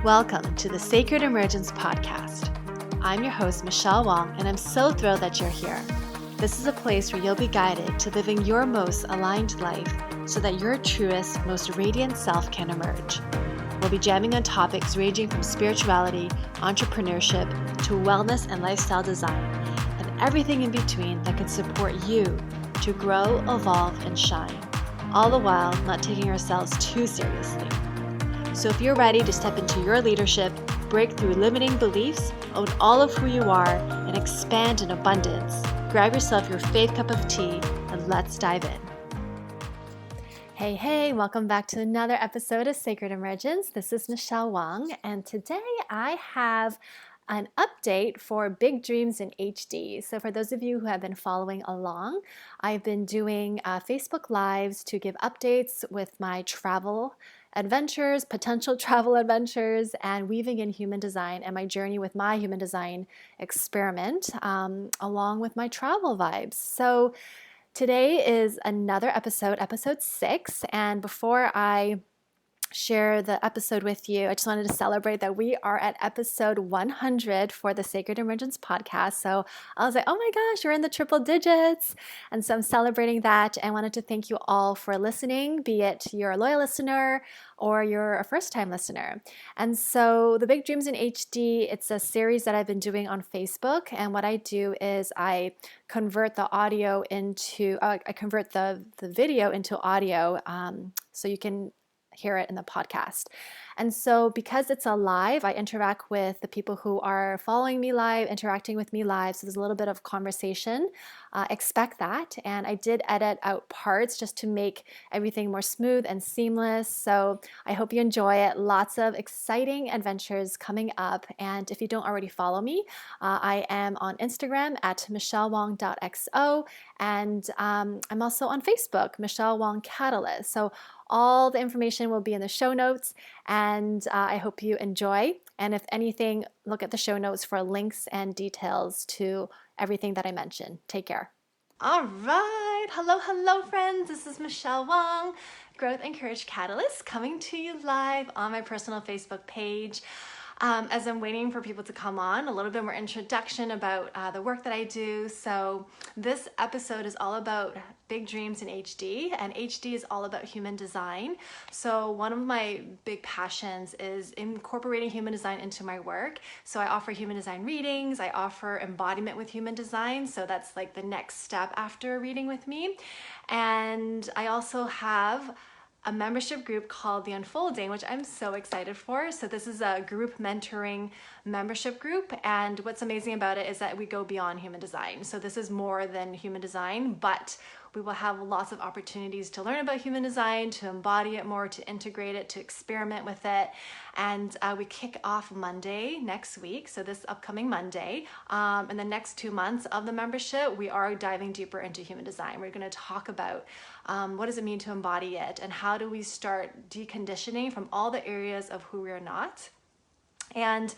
Welcome to the Sacred Emergence Podcast. I'm your host, Michelle Wong, and I'm so thrilled that you're here. This is a place where you'll be guided to living your most aligned life so that your truest, most radiant self can emerge. We'll be jamming on topics ranging from spirituality, entrepreneurship, to wellness and lifestyle design, and everything in between that can support you to grow, evolve, and shine, all the while not taking ourselves too seriously. So if you're ready to step into your leadership, break through limiting beliefs, own all of who you are, and expand in abundance, grab yourself your faith cup of tea and let's dive in. Hey, welcome back to another episode of Sacred Emergence. This is Michelle Wong, and today I have an update for Big Dreams in HD. So for those of you who have been following along, I've been doing Facebook Lives to give updates with my travel adventures, potential travel adventures, and weaving in human design and my journey with my human design experiment, along with my travel vibes. So today is another episode 6, and before I share the episode with you, I just wanted to celebrate that we are at episode 100 for the Sacred Emergence podcast. So I was like, oh my gosh, we're in the triple digits. And so I'm celebrating that and wanted to thank you all for listening, be it you're a loyal listener or you're a first-time listener. And so the Big Dreams in HD, it's a series that I've been doing on Facebook. And what I do is I convert the audio into, I convert the video into audio, so you can hear it in the podcast. And so because it's a live, I interact with the people who are following me live, interacting with me live. So there's a little bit of conversation. Expect that. And I did edit out parts just to make everything more smooth and seamless. So I hope you enjoy it. Lots of exciting adventures coming up. And if you don't already follow me, I am on Instagram at michellewong.xo. And I'm also on Facebook, Michelle Wong Catalyst. So all the information will be in the show notes, and I hope you enjoy. And if anything, look at the show notes for links and details to everything that I mentioned. Take care. All right. Hello, friends. This is Michelle Wong, Growth and Courage Catalyst, coming to you live on my personal Facebook page. As I'm waiting for people to come on, a little bit more introduction about the work that I do. So this episode is all about Big Dreams in HD, and HD is all about human design. So one of my big passions is incorporating human design into my work. So I offer human design readings, I offer embodiment with human design. So that's like the next step after a reading with me. And I also have a membership group called The Unfolding, which I'm so excited for. So this is a group mentoring membership group. And what's amazing about it is that we go beyond human design. So this is more than human design, but we will have lots of opportunities to learn about human design, to embody it more, to integrate it, to experiment with it. And we kick off Monday next week, so this upcoming Monday. In the next 2 months of the membership, we are diving deeper into human design. We're going to talk about what does it mean to embody it, and how do we start deconditioning from all the areas of who we are not. And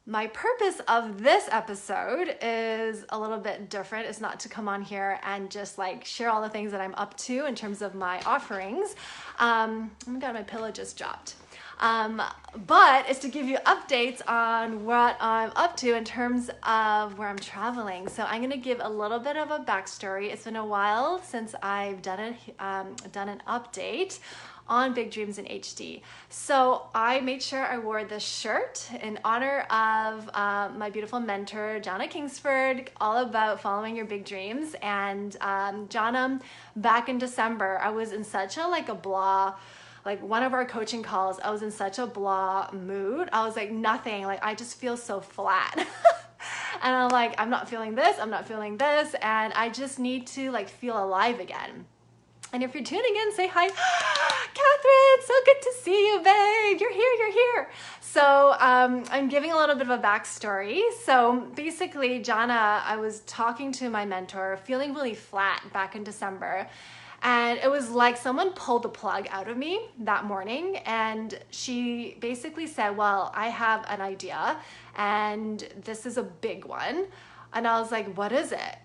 my purpose of this episode is a little bit different. It's not to come on here and just like share all the things that I'm up to in terms of my offerings. Oh my God, my pillow just dropped. But it's to give you updates on what I'm up to in terms of where I'm traveling. So I'm going to give a little bit of a backstory. It's been a while since I've done an update on Big Dreams in HD. So I made sure I wore this shirt in honor of my beautiful mentor, Jana Kingsford, all about following your big dreams. And Jana, back in December, I was in such a blah, like one of our coaching calls, I was in such a blah mood. I was like, nothing, like I just feel so flat. And I'm like, I'm not feeling this, and I just need to like feel alive again. And if you're tuning in, say hi, Catherine, so good to see you, babe. You're here. So I'm giving a little bit of a backstory. So basically, Jana, I was talking to my mentor, feeling really flat back in December. And it was like someone pulled the plug out of me that morning. And she basically said, well, I have an idea, and this is a big one. And I was like, what is it?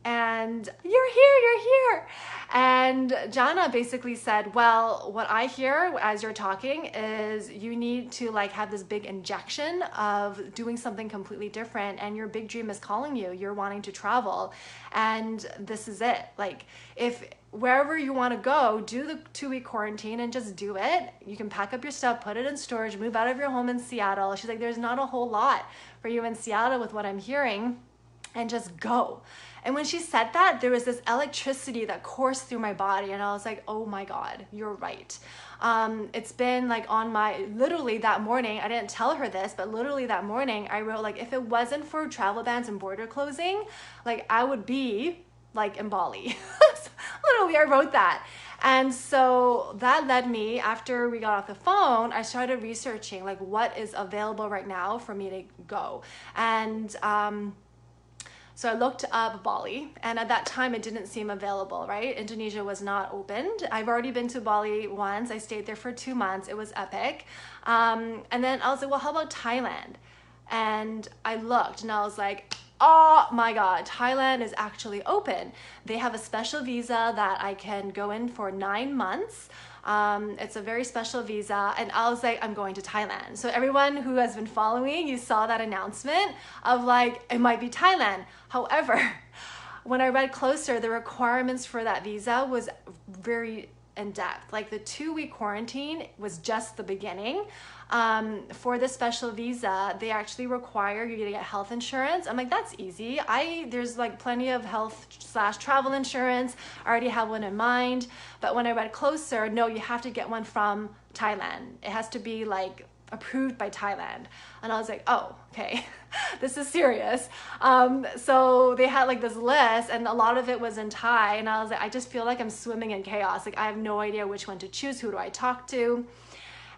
and you're here. And Jana basically said, well, what I hear as you're talking is you need to like have this big injection of doing something completely different, and your big dream is calling you. You're wanting to travel, and this is it. Like, if wherever you want to go, do the 2-week quarantine and just do it. You can pack up your stuff, put it in storage, move out of your home in Seattle. She's like, there's not a whole lot for you in Seattle with what I'm hearing, and just go. And when she said that, there was this electricity that coursed through my body, and I was like, oh my God, you're right. It's been like on my, literally that morning, I didn't tell her this, but literally that morning I wrote, like, if it wasn't for travel bans and border closing, like I would be like in Bali. Literally, I wrote that. And so that led me, after we got off the phone, I started researching like what is available right now for me to go. And so I looked up Bali, and at that time it didn't seem available, right? Indonesia was not opened. I've already been to Bali once. I stayed there for 2 months. It was epic. And then I was like, well, how about Thailand? And I looked and I was like, oh my God, Thailand is actually open. They have a special visa that I can go in for 9 months. It's a very special visa, and I was like, I'm going to Thailand. So everyone who has been following, you saw that announcement of like, it might be Thailand. However, when I read closer, the requirements for that visa was very in depth. Like the 2-week quarantine was just the beginning. For the special visa, they actually require you to get health insurance. I'm like, that's easy. There's like plenty of health/travel insurance. I already have one in mind. But when I read closer, no, you have to get one from Thailand. It has to be like approved by Thailand. And I was like, oh, okay, this is serious. So they had like this list, and a lot of it was in Thai. And I was like, I just feel like I'm swimming in chaos. Like I have no idea which one to choose. Who do I talk to?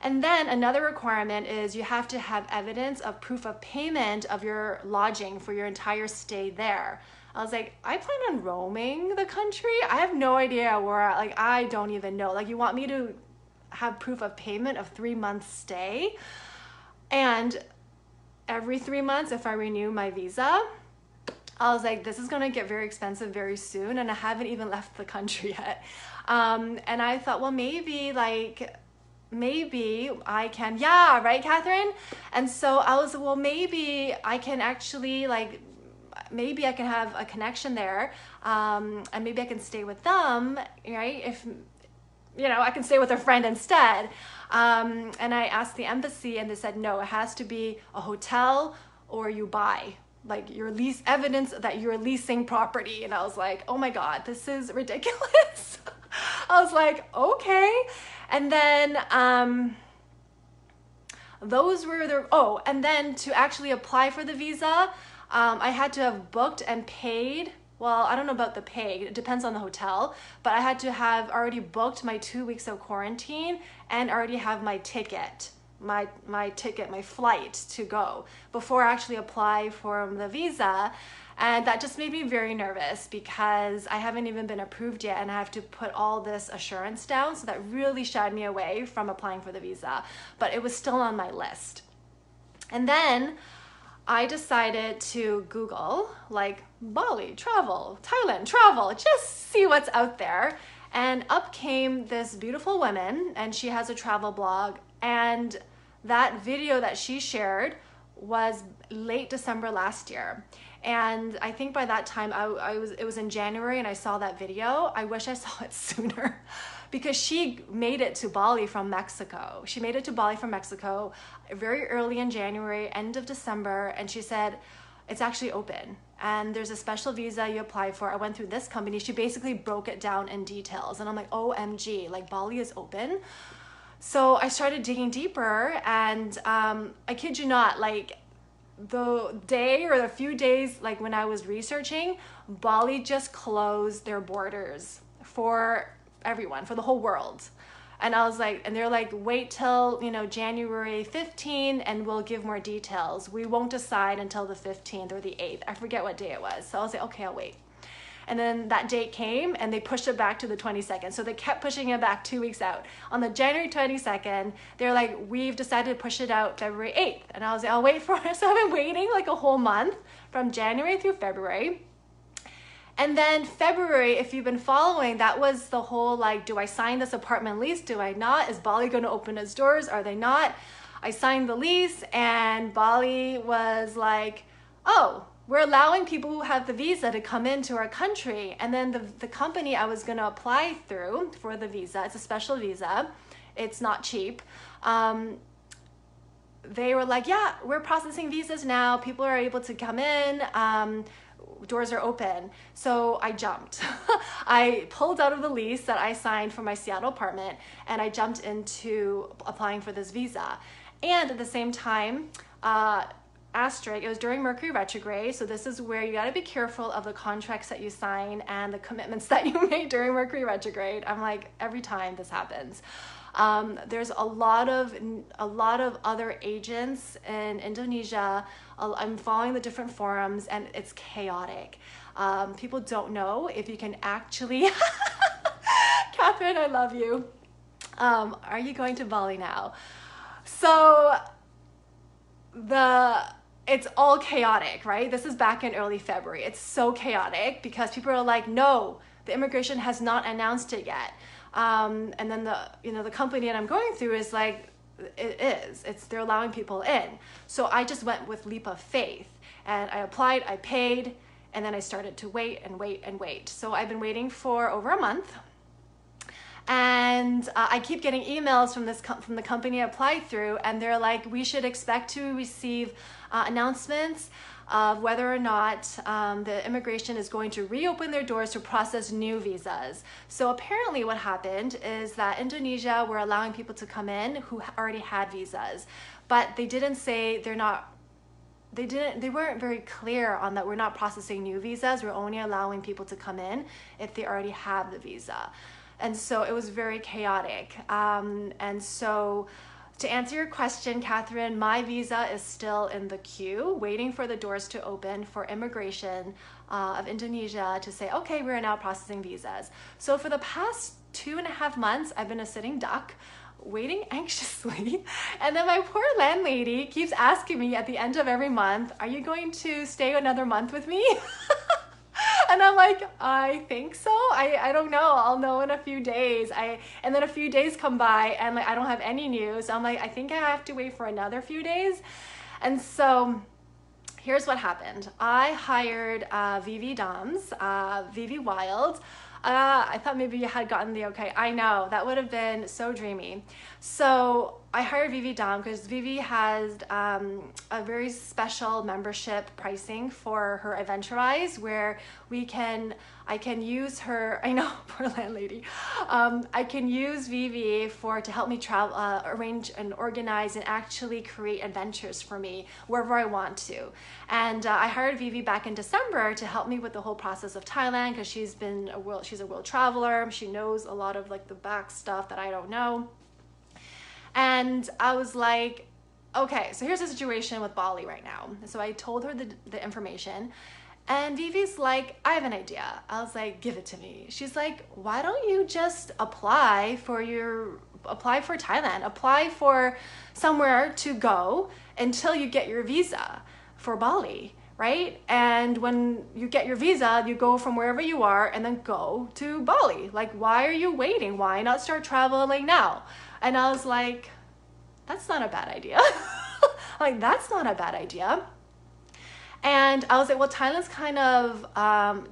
And then another requirement is you have to have evidence of proof of payment of your lodging for your entire stay there. I was like, I plan on roaming the country. I have no idea where, like, I don't even know. Like, you want me to have proof of payment of 3 months stay? And every 3 months, if I renew my visa, I was like, this is gonna get very expensive very soon, and I haven't even left the country yet. And I thought, well, maybe I can, yeah, right, Catherine? And so I was, well, maybe I can actually maybe I can have a connection there, and maybe I can stay with them, right? If, I can stay with a friend instead. And I asked the embassy, and they said, no, it has to be a hotel or you buy, like your lease, evidence that you're leasing property. And I was like, oh my God, this is ridiculous. I was like, okay. And then and then to actually apply for the visa, I had to have booked and paid. Well, I don't know about the pay, it depends on the hotel, but I had to have already booked my 2 weeks of quarantine and already have my ticket, my flight to go before I actually apply for the visa. And that just made me very nervous because I haven't even been approved yet, and I have to put all this assurance down. So that really shied me away from applying for the visa, but it was still on my list. And then I decided to Google like Bali travel, Thailand travel, just see what's out there. And up came this beautiful woman, and she has a travel blog. And that video that she shared was late December last year. And I think by that time it was in January, and I saw that video. I wish I saw it sooner because she made it to Bali from Mexico. She made it to Bali from Mexico very early in January, end of December. And she said, it's actually open. And there's a special visa you apply for. I went through this company. She basically broke it down in details. And I'm like, OMG, like Bali is open. So I started digging deeper, and I kid you not, like the day or the few days like when I was researching, Bali just closed their borders for everyone, for the whole world. And I was like, and they're like, wait till January 15 and we'll give more details. We won't decide until the 15th or the 8th. I forget what day it was. So I was like, okay, I'll wait. And then that date came, and they pushed it back to the 22nd. So they kept pushing it back 2 weeks out. On the January 22nd, they're like, we've decided to push it out February 8th. And I was like, I'll wait for it. So I've been waiting like a whole month from January through February. And then February, if you've been following, that was the whole like, do I sign this apartment lease? Do I not? Is Bali going to open its doors? Are they not? I signed the lease and Bali was like, oh, we're allowing people who have the visa to come into our country. And then the company I was going to apply through for the visa, it's a special visa. It's not cheap. They were like, yeah, we're processing visas now. People are able to come in. Doors are open. So I jumped. I pulled out of the lease that I signed for my Seattle apartment and I jumped into applying for this visa. And at the same time, asterisk, it was during Mercury retrograde. So this is where you got to be careful of the contracts that you sign and the commitments that you make during Mercury retrograde. I'm like, every time this happens. There's a lot of other agents in Indonesia. I'm following the different forums and it's chaotic. People don't know if you can actually, Catherine, I love you. Are you going to Bali now? So it's all chaotic, right? This is back in early February. It's so chaotic because people are like, no, the immigration has not announced it yet. And then the company that I'm going through is like, they're allowing people in. So I just went with leap of faith and I applied, I paid, and then I started to wait and wait and wait. So I've been waiting for over a month. And I keep getting emails from the company I applied through, and they're like, we should expect to receive announcements of whether or not the immigration is going to reopen their doors to process new visas. So apparently what happened is that Indonesia were allowing people to come in who already had visas, but they didn't say they weren't very clear on that we're not processing new visas, we're only allowing people to come in if they already have the visa. And so it was very chaotic. And so to answer your question, Catherine, my visa is still in the queue, waiting for the doors to open for immigration of Indonesia to say, okay, we're now processing visas. So for the past 2.5 months, I've been a sitting duck, waiting anxiously. And then my poor landlady keeps asking me at the end of every month, are you going to stay another month with me? And I'm like, I think so. I don't know. I'll know in a few days. And then a few days come by and like I don't have any news. So I'm like, I think I have to wait for another few days. And so here's what happened. I hired Vivi Doms, Vivi Wild. I thought maybe you had gotten the okay. I know, that would have been so dreamy. So I hired Vivi Dom because Vivi has a very special membership pricing for her Adventurize where I can use her, I know, poor landlady. I can use Vivi to help me travel, arrange and organize and actually create adventures for me wherever I want to. And I hired Vivi back in December to help me with the whole process of Thailand because she's a world traveler. She knows a lot of like the back stuff that I don't know. And I was like, okay, so here's the situation with Bali right now. So I told her the information and Vivi's like, I have an idea. I was like, give it to me. She's like, why don't you just apply for Thailand, apply for somewhere to go until you get your visa for Bali, right? And when you get your visa, you go from wherever you are and then go to Bali. Like, why are you waiting? Why not start traveling now? And I was like, that's not a bad idea. Like, that's not a bad idea. And I was like, well, Thailand's kind of,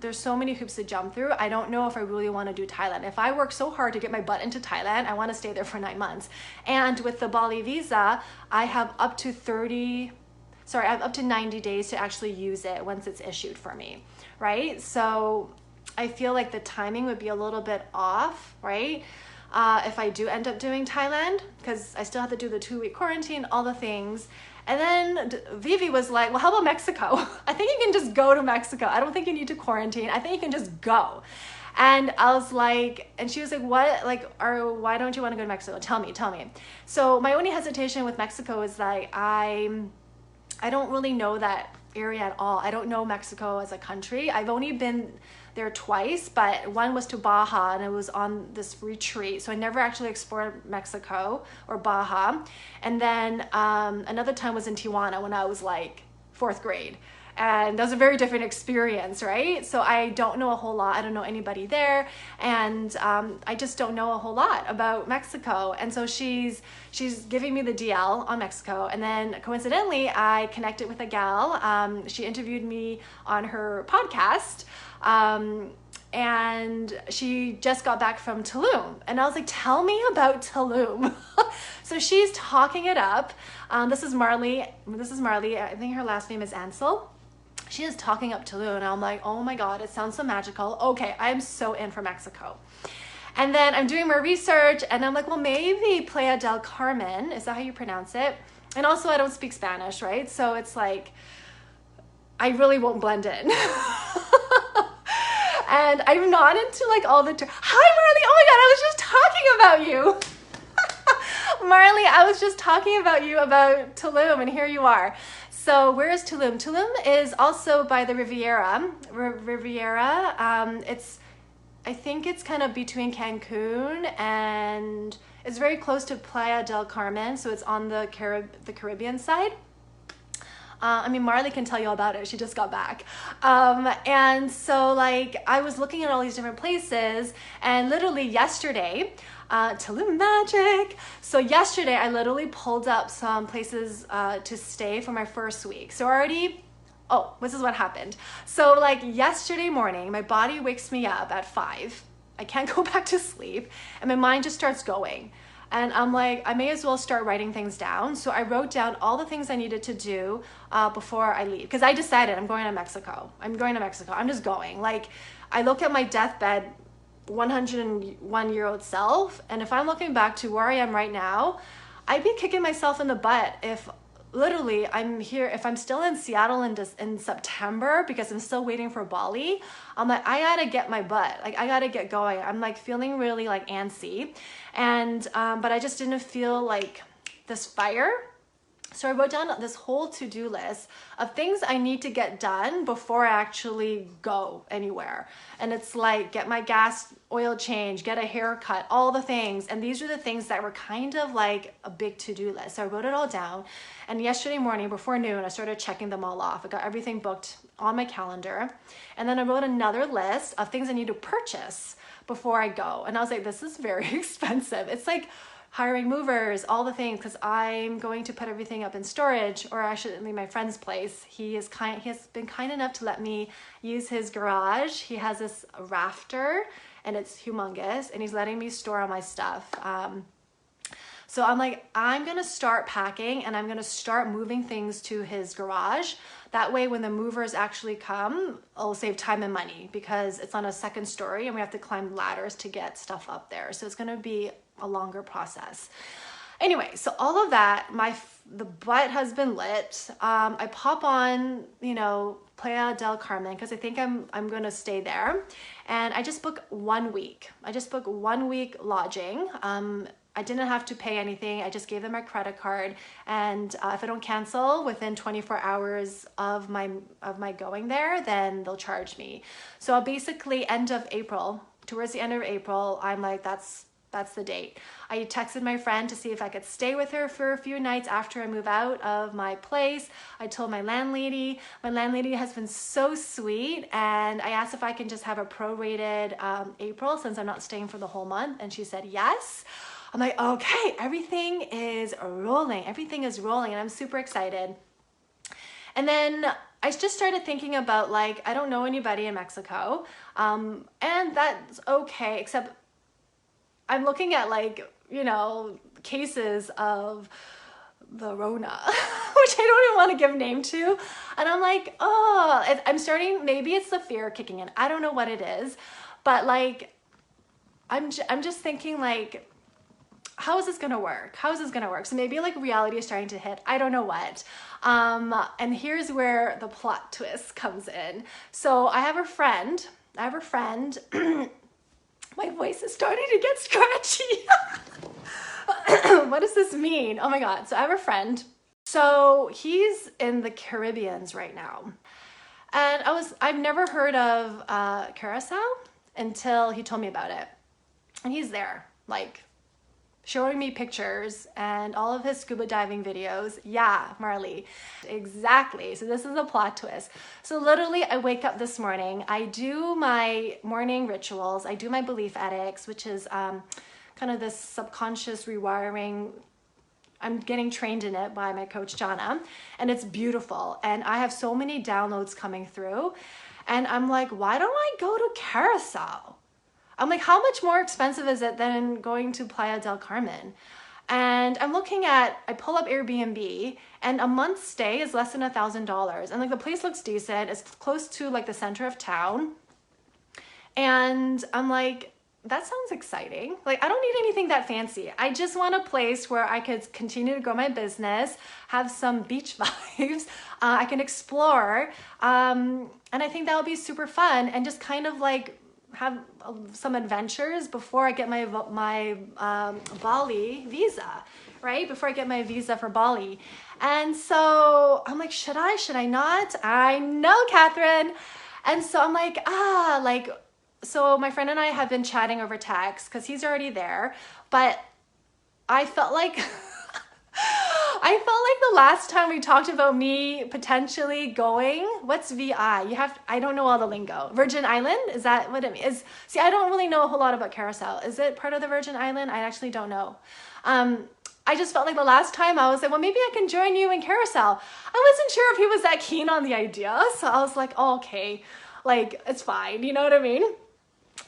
there's so many hoops to jump through. I don't know if I really want to do Thailand. If I work so hard to get my butt into Thailand, I want to stay there for 9 months. And with the Bali visa, I have up to 90 days to actually use it once it's issued for me, right? So I feel like the timing would be a little bit off, right? If I do end up doing Thailand, because I still have to do the 2-week quarantine, all the things. And then Vivi was like, well, how about Mexico? I think you can just go to Mexico. I don't think you need to quarantine. I think you can just go. And I was like, and she was like, what, like, why don't you want to go to Mexico? Tell me. So my only hesitation with Mexico is like, I don't really know that area at all. I don't know Mexico as a country. I've only been there twice, but one was to Baja and it was on this retreat. So I never actually explored Mexico or Baja. And then another time was in Tijuana when I was like 4th grade. And that was a very different experience, right? So I don't know a whole lot. I don't know anybody there, and I just don't know a whole lot about Mexico. And so she's giving me the DL on Mexico, and then coincidentally, I connected with a gal. She interviewed me on her podcast. And she just got back from Tulum. And I was like, tell me about Tulum. So she's talking it up. This is Marley. I think her last name is Ansel. She is talking up Tulum. And I'm like, oh my God, it sounds so magical. Okay, I'm so in for Mexico. And then I'm doing more research and I'm like, well, maybe Playa del Carmen. Is that how you pronounce it? And also I don't speak Spanish, right? So it's like, I really won't blend in. And I'm not into like all the hi Marley, oh my God, I was just talking about you. Marley, I was just talking about you about Tulum, and here you are. So where is Tulum? Tulum is also by the Riviera. I think it's kind of between Cancun and it's very close to Playa del Carmen. So it's on the Caribbean side. I mean, Marley can tell you all about it. She just got back. And so like I was looking at all these different places, and literally yesterday, Tulum magic. So yesterday I literally pulled up some places to stay for my first week. So this is what happened. So like yesterday morning, my body wakes me up at 5. I can't go back to sleep, and my mind just starts going. And I'm like, I may as well start writing things down. So I wrote down all the things I needed to do before I leave. Because I decided I'm going to Mexico. I'm just going. Like, I look at my deathbed 101-year-old self. And if I'm looking back to where I am right now, I'd be kicking myself in the butt if literally I'm here. If I'm still in Seattle in September because I'm still waiting for Bali, I'm like, I gotta get my butt. Like, I gotta get going. I'm like feeling really like antsy. And, but I just didn't feel like this fire. So I wrote down this whole to-do list of things I need to get done before I actually go anywhere. And it's like, get my gas oil change, get a haircut, all the things. And these are the things that were kind of like a big to-do list. So I wrote it all down. And yesterday morning before noon, I started checking them all off. I got everything booked on my calendar. And then I wrote another list of things I need to purchase before I go. And I was like, this is very expensive. It's like hiring movers, all the things, because I'm going to put everything up in storage, or actually my friend's place. He has been kind enough to let me use his garage. He has this rafter and it's humongous, and he's letting me store all my stuff. So I'm like, I'm gonna start packing and I'm gonna start moving things to his garage. That way when the movers actually come, it'll save time and money because it's on a second story and we have to climb ladders to get stuff up there. So it's gonna be a longer process. Anyway, so all of that, the butt has been lit. I pop on, Playa del Carmen because I think I'm gonna stay there, and I just book 1 week. I just book 1 week lodging. I didn't have to pay anything. I just gave them my credit card, and if I don't cancel within 24 hours of my going there, then they'll charge me. So basically, towards the end of April, I'm like, that's the date. I texted my friend to see if I could stay with her for a few nights after I move out of my place. I told my landlady. My landlady has been so sweet, and I asked if I can just have a prorated April since I'm not staying for the whole month, and she said yes. I'm like, okay, everything is rolling, and I'm super excited. And then I just started thinking about, like, I don't know anybody in Mexico, and that's okay, except I'm looking at, like, cases of the Rona, which I don't even want to give name to. And I'm like, maybe it's the fear kicking in. I don't know what it is, but like, I'm just thinking, like, how is this gonna work? So maybe like reality is starting to hit. I don't know what. And here's where the plot twist comes in. So I have a friend. My voice is starting to get scratchy. What does this mean? Oh my God. So I have a friend. So he's in the Caribbeans right now. And I've never heard of Curacao until he told me about it. And he's there, like, showing me pictures and all of his scuba diving videos. Yeah, Marley, exactly. So this is a plot twist. So literally I wake up this morning, I do my morning rituals, I do my belief ethics, which is kind of this subconscious rewiring. I'm getting trained in it by my coach Jana, and it's beautiful. And I have so many downloads coming through, and I'm like, why don't I go to Carousel? I'm like, how much more expensive is it than going to Playa del Carmen? And I'm looking at, I pull up Airbnb, and a month's stay is less than $1,000. And like the place looks decent, it's close to like the center of town. And I'm like, that sounds exciting. Like, I don't need anything that fancy. I just want a place where I could continue to grow my business, have some beach vibes, I can explore. And I think that would be super fun, and just kind of like have some adventures before I get my Bali visa, right? Before I get my visa for Bali. And so I'm like, should I not? I know, Catherine. And so I'm like, so my friend and I have been chatting over text because he's already there, but I felt like the last time we talked about me potentially going, what's VI? I don't know all the lingo. Virgin Island? Is that what it means? See, I don't really know a whole lot about Carousel. Is it part of the Virgin Island? I actually don't know. I just felt like the last time I was like, well, maybe I can join you in Carousel. I wasn't sure if he was that keen on the idea. So I was like, oh, okay, like, it's fine. You know what I mean?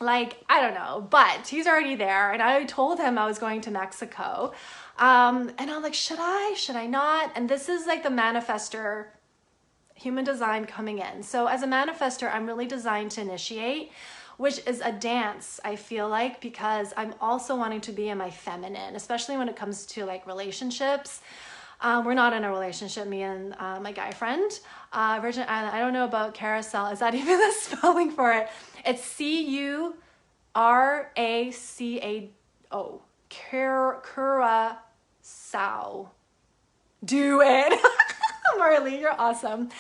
Like, I don't know, but he's already there. And I told him I was going to Mexico. And I'm like, should I not? And this is like the manifestor human design coming in. So as a manifestor, I'm really designed to initiate, which is a dance, I feel like, because I'm also wanting to be in my feminine, especially when it comes to like relationships. We're not in a relationship, me and my guy friend. Virgin Island, I don't know about Carousel. Is that even the spelling for it? It's Curacao. Curacao. Do it. Marley, you're awesome.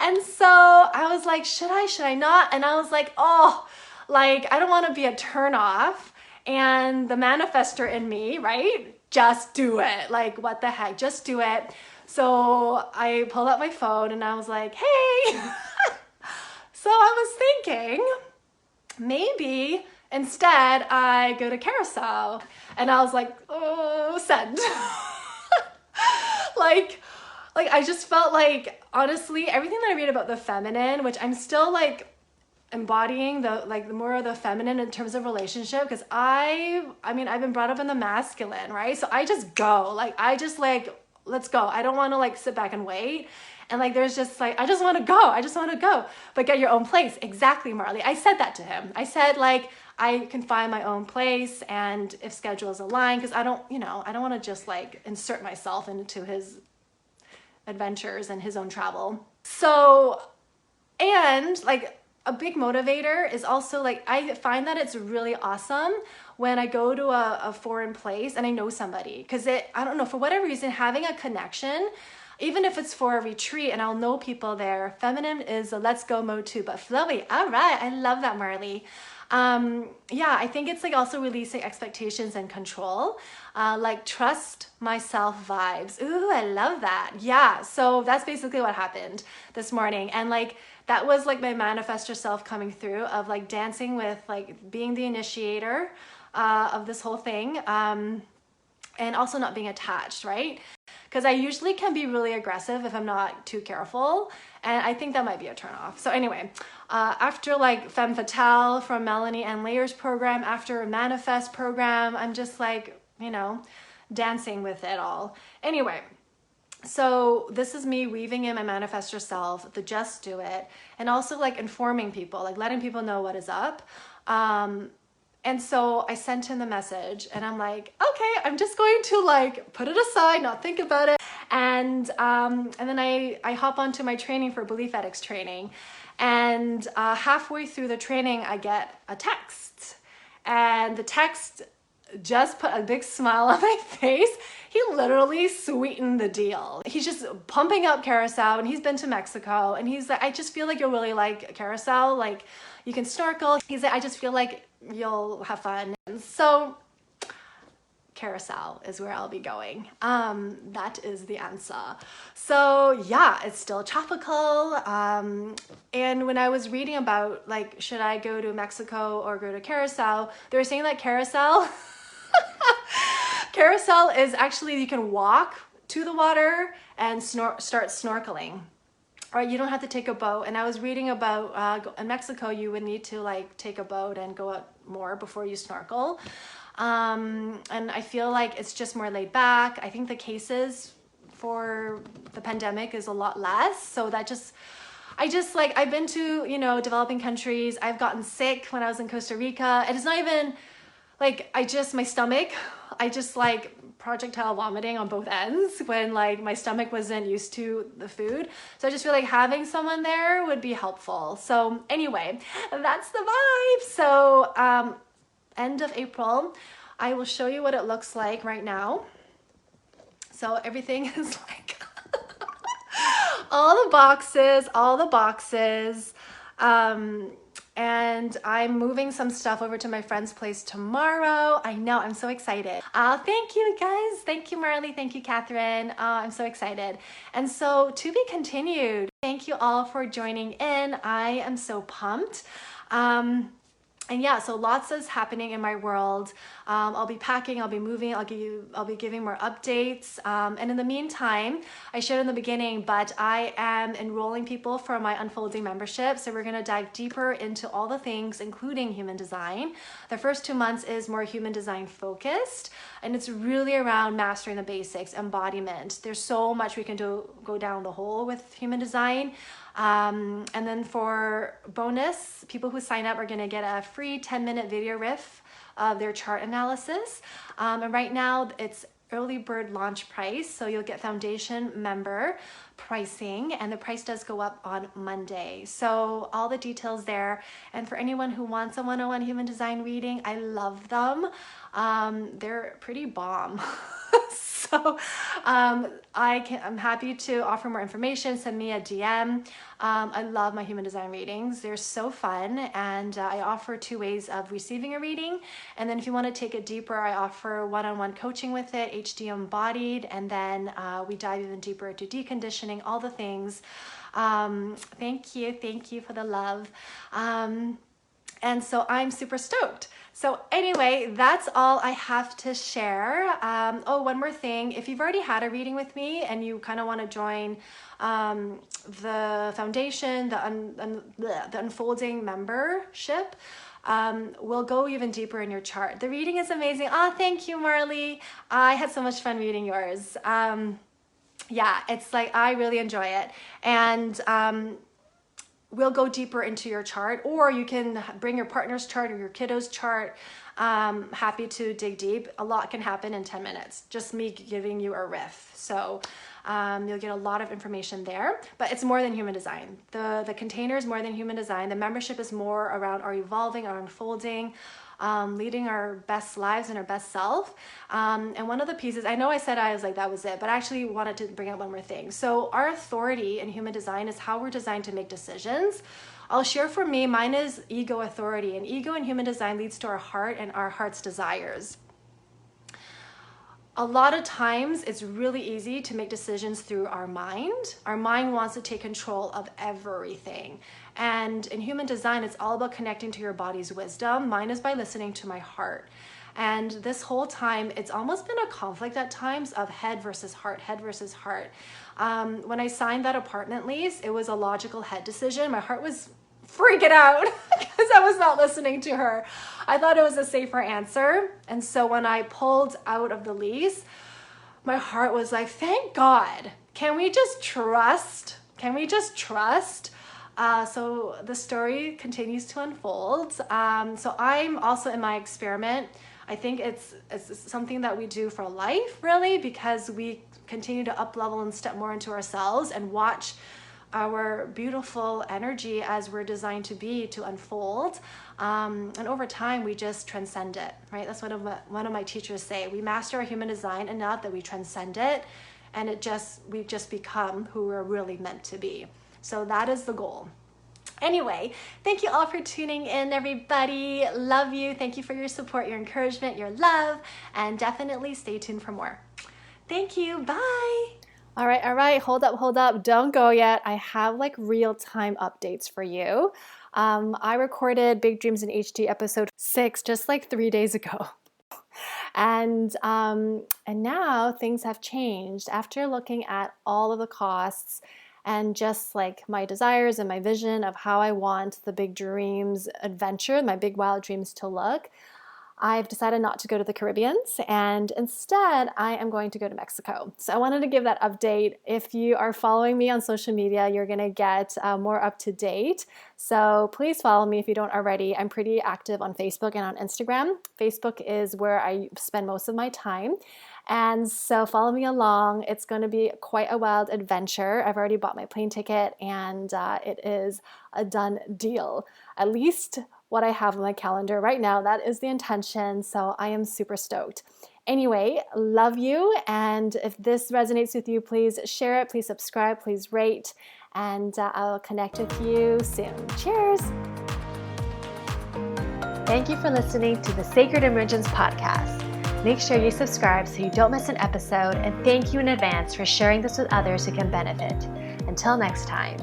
And so I was like, should I not? And I was like, oh, like, I don't want to be a turn off. And the manifestor in me, right? Just do it. Like, what the heck? Just do it. So I pulled out my phone and I was like, hey. So I was thinking, maybe instead I go to Carousel. And I was like, oh, send. like I just felt like, honestly, everything that I read about the feminine, which I'm still like embodying the more of the feminine in terms of relationship, because I mean, I've been brought up in the masculine, right? So I just go, like, I just like, let's go. I don't want to like sit back and wait. And like, there's just like, I just want to go, but get your own place. Exactly, Marley. I said that to him. I said, like, I can find my own place, and if schedules align, because I don't want to just like insert myself into his adventures and his own travel. So, and like, a big motivator is also like, I find that it's really awesome when I go to a foreign place and I know somebody, because I don't know, for whatever reason, having a connection, even if it's for a retreat and I'll know people there, feminine is a let's go mode too, but flowy. All right. I love that, Marley. Yeah, I think it's like also releasing expectations and control, like trust myself vibes. Ooh, I love that. Yeah. So that's basically what happened this morning. And like, that was like my manifestor self coming through of like dancing with like being the initiator, of this whole thing. And also not being attached, right? Because I usually can be really aggressive if I'm not too careful. And I think that might be a turnoff. So anyway, after like Femme Fatale from Melanie and Layers program, after a Manifest program, I'm just like, dancing with it all. Anyway, so this is me weaving in my manifestor self, the just do it, and also like informing people, like letting people know what is up. And so I sent him the message and I'm like, okay, I'm just going to like put it aside, not think about it. And then I hop onto my training for belief ethics training. And halfway through the training, I get a text. And the text just put a big smile on my face. He literally sweetened the deal. He's just pumping up Carousel, and he's been to Mexico, and he's like, I just feel like you'll really like Carousel. Like, you can snorkel. He's like, I just feel like you'll have fun. And so carousel is where I'll be going. That is the answer. So yeah, it's still tropical. And when I was reading about like, should I go to Mexico or go to carousel, they were saying that carousel is actually, you can walk to the water and start snorkeling. Or you don't have to take a boat. And I was reading about in Mexico, you would need to like take a boat and go out more before you snorkel. And I feel like it's just more laid back. I think the cases for the pandemic is a lot less. So that I've been to, developing countries. I've gotten sick when I was in Costa Rica. And it's not even like, my stomach, I just like projectile vomiting on both ends when like my stomach wasn't used to the food. So I just feel like having someone there would be helpful. So anyway, that's the vibe. So end of April, I will show you what it looks like right now. So everything is like all the boxes. And I'm moving some stuff over to my friend's place tomorrow. I know, I'm so excited. Thank you guys. Thank you, Marley. Thank you, Catherine. I'm so excited. And so to be continued, thank you all for joining in. I am so pumped. And yeah, so lots is happening in my world. I'll be packing, I'll be moving, I'll be giving more updates. And in the meantime, I shared in the beginning, but I am enrolling people for my Unfolding membership. So we're gonna dive deeper into all the things, including human design. The first 2 months is more human design focused, and it's really around mastering the basics, embodiment. There's so much we can go down the hole with human design. And then for bonus, people who sign up are going to get a free 10-minute video riff of their chart analysis. And right now it's early bird launch price. So you'll get foundation member pricing, and the price does go up on Monday. So all the details there. And for anyone who wants a 101 human design reading, I love them. They're pretty bomb. So I'm happy to offer more information. Send me a DM. I love my human design readings. They're so fun. And I offer 2 ways of receiving a reading. And then if you want to take it deeper, I offer one-on-one coaching with it, HD embodied. And then we dive even deeper into deconditioning, all the things. Thank you for the love. And so I'm super stoked. So anyway, that's all I have to share. Oh, one more thing. If you've already had a reading with me and you kind of want to join the foundation, the Unfolding membership, we'll go even deeper in your chart. The reading is amazing. Oh, thank you, Marley. I had so much fun reading yours. Yeah, it's like, I really enjoy it. And we'll go deeper into your chart, or you can bring your partner's chart or your kiddo's chart. Happy to dig deep. A lot can happen in 10 minutes, just me giving you a riff. So you'll get a lot of information there, but it's more than human design. The container is more than human design. The membership is more around our evolving, our unfolding, leading our best lives and our best self. And one of the pieces, I know I said I was like, that was it, but I actually wanted to bring up one more thing. So our authority in human design is how we're designed to make decisions. I'll share for me, mine is ego authority, and ego in human design leads to our heart and our heart's desires. A lot of times it's really easy to make decisions through our mind. Our mind wants to take control of everything. And in human design, it's all about connecting to your body's wisdom. Mine is by listening to my heart. And this whole time, it's almost been a conflict at times of head versus heart, head versus heart. When I signed that apartment lease, it was a logical head decision. My heart was freaking out because I was not listening to her. I thought it was a safer answer. And so when I pulled out of the lease, my heart was like, thank God. Can we just trust? Can we just trust? So the story continues to unfold. So I'm also in my experiment. I think it's something that we do for life, really, because we continue to up level and step more into ourselves and watch our beautiful energy as we're designed to be, to unfold. And over time, we just transcend it, right? That's what one of my teachers say. We master our human design enough that we transcend it, and we've just become who we're really meant to be. So that is the goal. Anyway, thank you all for tuning in, everybody. Love you. Thank you for your support, your encouragement, your love, and definitely stay tuned for more. Thank you. Bye. All right. Hold up. Don't go yet. I have like real-time updates for you. I recorded Big Dreams in HD episode 6 just like 3 days ago. And now things have changed. After looking at all of the costs and just like my desires and my vision of how I want the Big Dreams adventure, my Big Wild Dreams to look, I've decided not to go to the Caribbean, and instead I am going to go to Mexico. So I wanted to give that update. If you are following me on social media, you're gonna get more up to date. So please follow me if you don't already. I'm pretty active on Facebook and on Instagram. Facebook is where I spend most of my time. And so follow me along. It's going to be quite a wild adventure. I've already bought my plane ticket, and it is a done deal. At least what I have on my calendar right now. That is the intention. So I am super stoked. Anyway, love you. And if this resonates with you, please share it. Please subscribe. Please rate. And I'll connect with you soon. Cheers. Thank you for listening to the Sacred Emergence podcast. Make sure you subscribe so you don't miss an episode, and thank you in advance for sharing this with others who can benefit. Until next time.